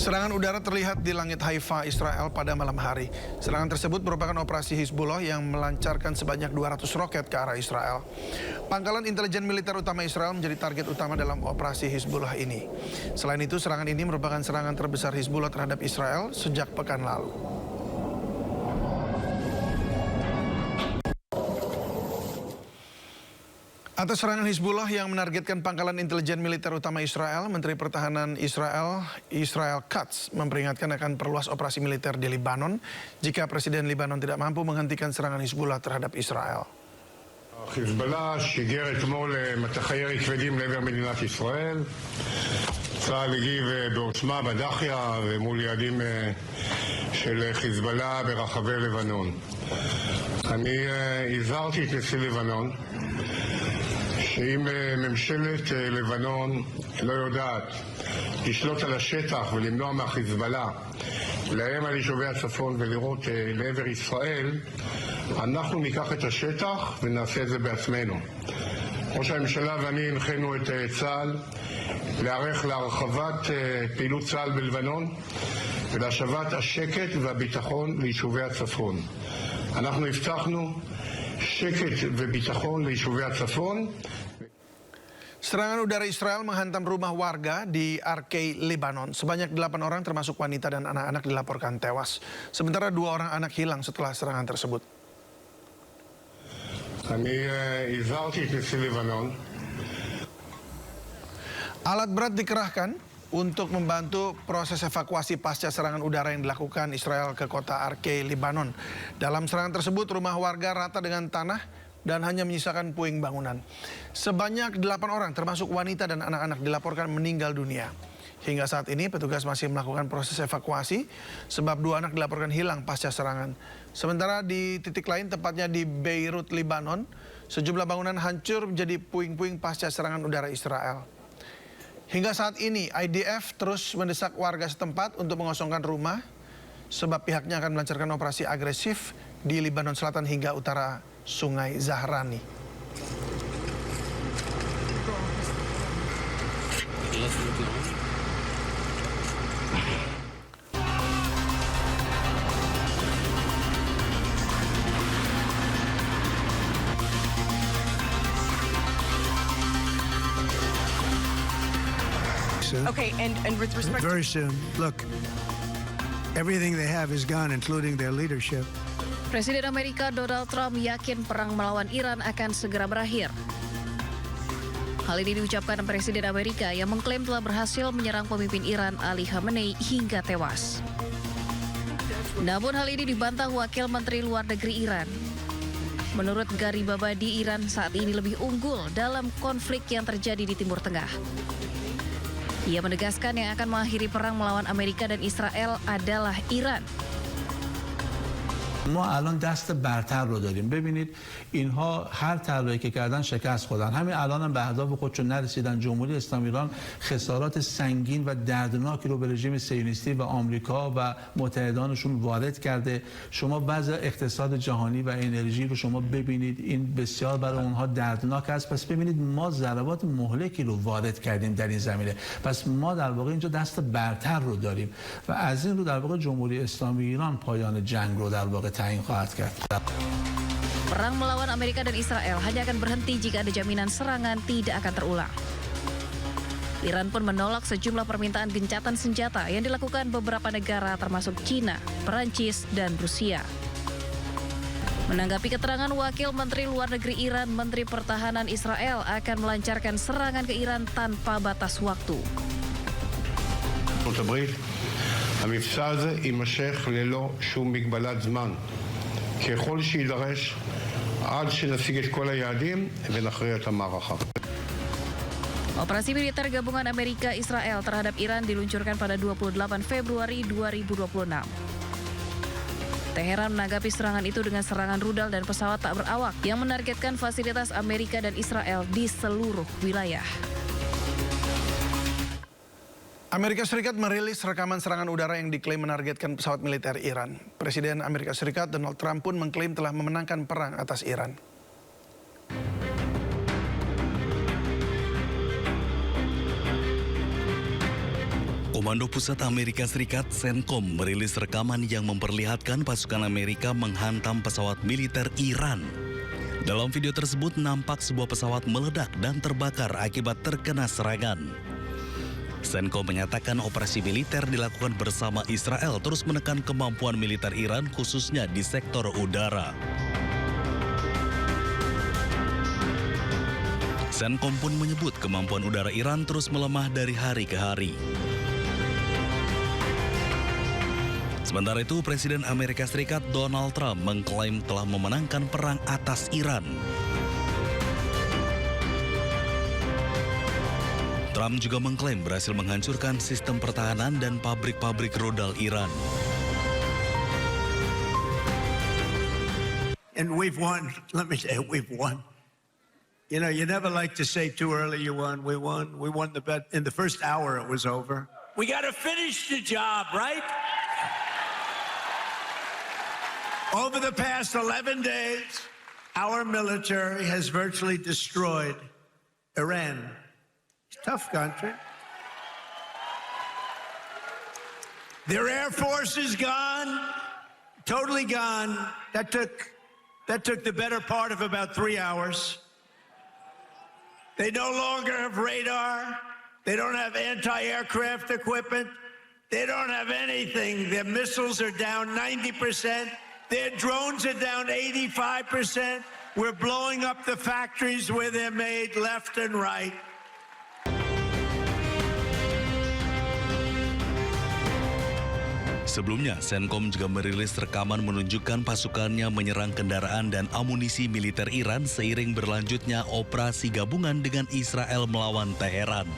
Serangan udara terlihat di langit Haifa, Israel pada malam hari. Serangan tersebut merupakan operasi Hizbullah yang melancarkan sebanyak 200 roket ke arah Israel. Pangkalan intelijen militer utama Israel menjadi target utama dalam operasi Hizbullah ini. Selain itu, serangan ini merupakan serangan terbesar Hizbullah terhadap Israel sejak pekan lalu. Atas serangan Hizbullah yang menargetkan pangkalan intelijen militer utama Israel, Menteri Pertahanan Israel Katz memperingatkan akan perluas operasi militer di Libanon jika Presiden Libanon tidak mampu menghentikan serangan Hizbullah terhadap Israel. חיזבאללה שיגר אתמול מטחי ירי כבדים לעבר מדינת ישראל. צה"ל הגיב בעוצמה בדחיה ומול יעדים של חיזבאללה ברחבי לבנון. אני הזהרתי את נשיא לבנון שאם ממשלת לבנון לא יודעת לשלוט על השטח ולמנוע מהחיזבאללה לאיים על יישובי הצפון ולירות לעבר ישראל, אנחנו ניקח את השטח ונעשה את זה בעצמנו. ראש הממשלה ואני הנחינו את צה"ל להיערך להרחבת פעילות צה"ל בלבנון ולהשבת השקט והביטחון ליישובי הצפון. אנחנו הבטחנו שקט וביטחון ליישובי הצפון. Serangan udara Israel menghantam rumah warga di Arkei, Lebanon. Sebanyak 8 orang termasuk wanita dan anak-anak dilaporkan tewas. Sementara 2 orang anak hilang setelah serangan tersebut. Alat berat dikerahkan untuk membantu proses evakuasi pasca serangan udara yang dilakukan Israel ke kota Arkei, Lebanon. Dalam serangan tersebut, rumah warga rata dengan tanah dan hanya menyisakan puing bangunan. Sebanyak 8 orang termasuk wanita dan anak-anak dilaporkan meninggal dunia. Hingga saat ini petugas masih melakukan proses evakuasi sebab 2 anak dilaporkan hilang pasca serangan. Sementara di titik lain, tepatnya di Beirut, Lebanon, sejumlah bangunan hancur menjadi puing-puing pasca serangan udara Israel. Hingga saat ini IDF terus mendesak warga setempat untuk mengosongkan rumah sebab pihaknya akan melancarkan operasi agresif di Lebanon Selatan hingga utara Sungai Zahrani. Okay, and with respect Very soon. Look, everything they have is gone, including their leadership. Presiden Amerika Donald Trump yakin perang melawan Iran akan segera berakhir. Hal ini diucapkan Presiden Amerika yang mengklaim telah berhasil menyerang pemimpin Iran Ali Khamenei hingga tewas. Namun hal ini dibantah Wakil Menteri Luar Negeri Iran. Menurut Garibabadi, Iran saat ini lebih unggul dalam konflik yang terjadi di Timur Tengah. Ia menegaskan yang akan mengakhiri perang melawan Amerika dan Israel adalah Iran. ما الان دست برتر رو داریم. ببینید اینها هر تلایی که کردن شکست خوردن. همین الان هم به اهداف خودشون نرسیدن. جمهوری اسلامی ایران خسارات سنگین و دردناکی رو به رژیم صهیونیستی و آمریکا و متحدانشون وارد کرده. شما وضع اقتصاد جهانی و انرژی رو شما ببینید، این بسیار برای اونها دردناک است. پس ببینید ما ضربات مهلکی رو وارد کردیم در این زمینه. پس ما در واقع اینجا دست برتر رو داریم و از این رو در واقع جمهوری اسلامی ایران پایان جنگ رو در واقع تعیین خواهد کرد. Perang melawan Amerika dan Israel hanya akan berhenti jika ada jaminan serangan tidak akan terulang. Iran pun menolak sejumlah permintaan gencatan senjata yang dilakukan beberapa negara termasuk China, Perancis, dan Rusia. Menanggapi keterangan Wakil Menteri Luar Negeri Iran, Menteri Pertahanan Israel akan melancarkan serangan ke Iran tanpa batas waktu. המבצע הזה יימשך ללא שום מגבלת זמן, ככל שידרש עד שנשיג את כל היעדים ונכריע את המערכה. Operasi militer gabungan Amerika Israel terhadap Iran diluncurkan pada 28 Februari 2026. Teheran menanggapi serangan itu dengan serangan rudal dan pesawat tak berawak yang menargetkan fasilitas Amerika dan Israel di seluruh wilayah. Amerika Serikat merilis rekaman serangan udara yang diklaim menargetkan pesawat militer Iran. Presiden Amerika Serikat Donald Trump pun mengklaim telah memenangkan perang atas Iran. Komando Pusat Amerika Serikat CENTCOM merilis rekaman yang memperlihatkan pasukan Amerika menghantam pesawat militer Iran. Dalam video tersebut nampak sebuah pesawat meledak dan terbakar akibat terkena serangan. CENTCOM menyatakan operasi militer dilakukan bersama Israel terus menekan kemampuan militer Iran khususnya di sektor udara. CENTCOM pun menyebut kemampuan udara Iran terus melemah dari hari ke hari. Sementara itu, Presiden Amerika Serikat Donald Trump mengklaim telah memenangkan perang atas Iran. Trump juga mengklaim berhasil menghancurkan sistem pertahanan dan pabrik-pabrik rudal Iran. And we've won. Let me say, we've won. You know, you never like to say too early you won. We won. We won the bet. In the first hour, it was over. We got to finish the job, right? Over the past 11 days, our military has virtually destroyed Iran. It's a tough country. Their air force is gone, totally gone. That took the better part of about 3 hours. They no longer have radar. They don't have anti-aircraft equipment. They don't have anything. Their missiles are down 90%. Their drones are down 85%. We're blowing up the factories where they're made left and right. Sebelumnya, CENTCOM juga merilis rekaman menunjukkan pasukannya menyerang kendaraan dan amunisi militer Iran seiring berlanjutnya operasi gabungan dengan Israel melawan Teheran.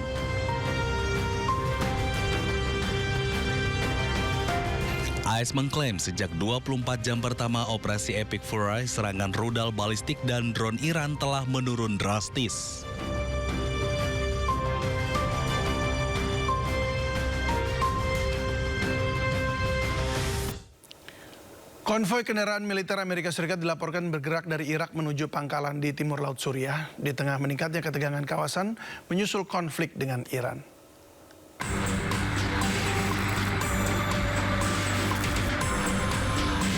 AS mengklaim sejak 24 jam pertama operasi Epic Fury, serangan rudal balistik dan drone Iran telah menurun drastis. Konvoi kendaraan militer Amerika Serikat dilaporkan bergerak dari Irak menuju pangkalan di timur Laut Suriah di tengah meningkatnya ketegangan kawasan menyusul konflik dengan Iran.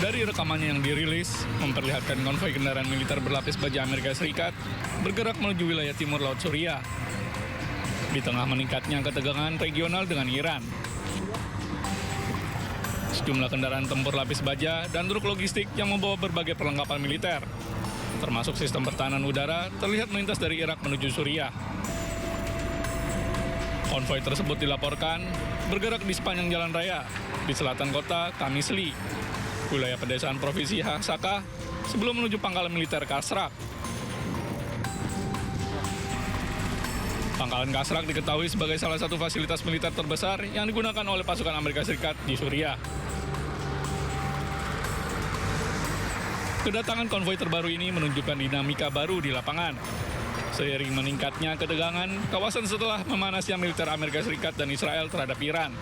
Dari rekamannya yang dirilis, memperlihatkan konvoi kendaraan militer berlapis baja Amerika Serikat bergerak menuju wilayah timur Laut Suriah di tengah meningkatnya ketegangan regional dengan Iran. Sejumlah kendaraan tempur lapis baja dan truk logistik yang membawa berbagai perlengkapan militer, termasuk sistem pertahanan udara, terlihat melintas dari Irak menuju Suriah. Konvoi tersebut dilaporkan bergerak di sepanjang jalan raya di selatan kota Qamishli, wilayah pedesaan provinsi Hasakah, sebelum menuju pangkalan militer Kasrak. Pangkalan Kasrak diketahui sebagai salah satu fasilitas militer terbesar yang digunakan oleh pasukan Amerika Serikat di Suriah. Kedatangan konvoi terbaru ini menunjukkan dinamika baru di lapangan. Seiring meningkatnya ketegangan kawasan setelah memanasnya militer Amerika Serikat dan Israel terhadap Iran.